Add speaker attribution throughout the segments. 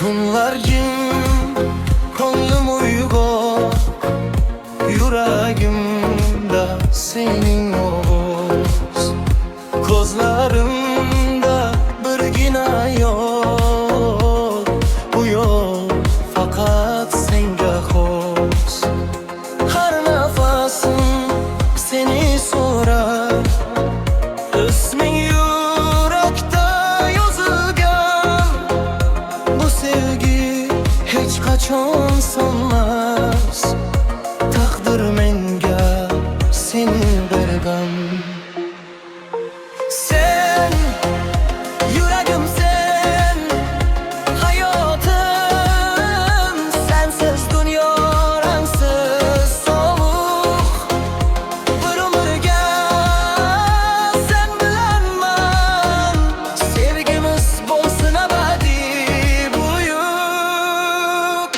Speaker 1: Bunlarcın ko'nglim uyg'oq, yuragimda sening ovoz, ko'zlarimda birgina yo'l, bu yo'l faqat senga xos. Har nafasim seni so'rar, isming yurakda yozilgan. Bu sevgi hech qachon so'nmas, taqdir menga seni bergan. Sen yuragim, sen hayotim, sensiz dunyo rangsiz sovuq. Bir umrga sen bilanman, sevgimiz bo'lsin abadiy buyuk.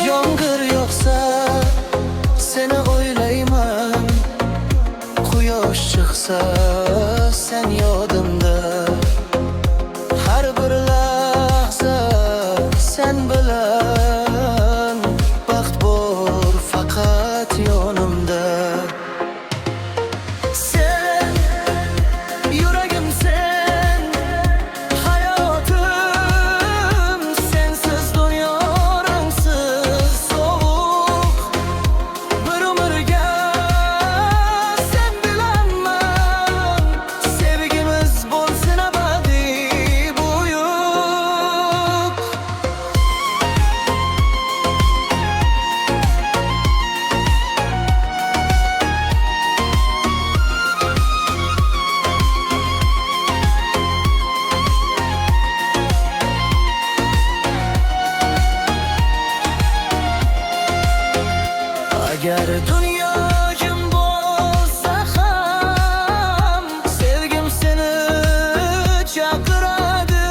Speaker 1: Yomg'ir yog'sa seni o'ylayman, quyosh chiqsa sen yodimda. Har bir lahza sen bilan, baxt bor faqat yonimda. Sen yuragim, sen hayotim, sensiz dunyo rangsiz sovuq. Bir umrga sen bilanman, sevgimiz bo'lsin abadiy buyuk. Agar dunyo jim bo'lsa ham, sevgim seni chaqiradi.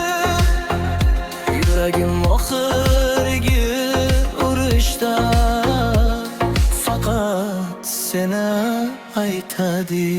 Speaker 1: Yuragim oxirgi urishda faqat seni aytadi.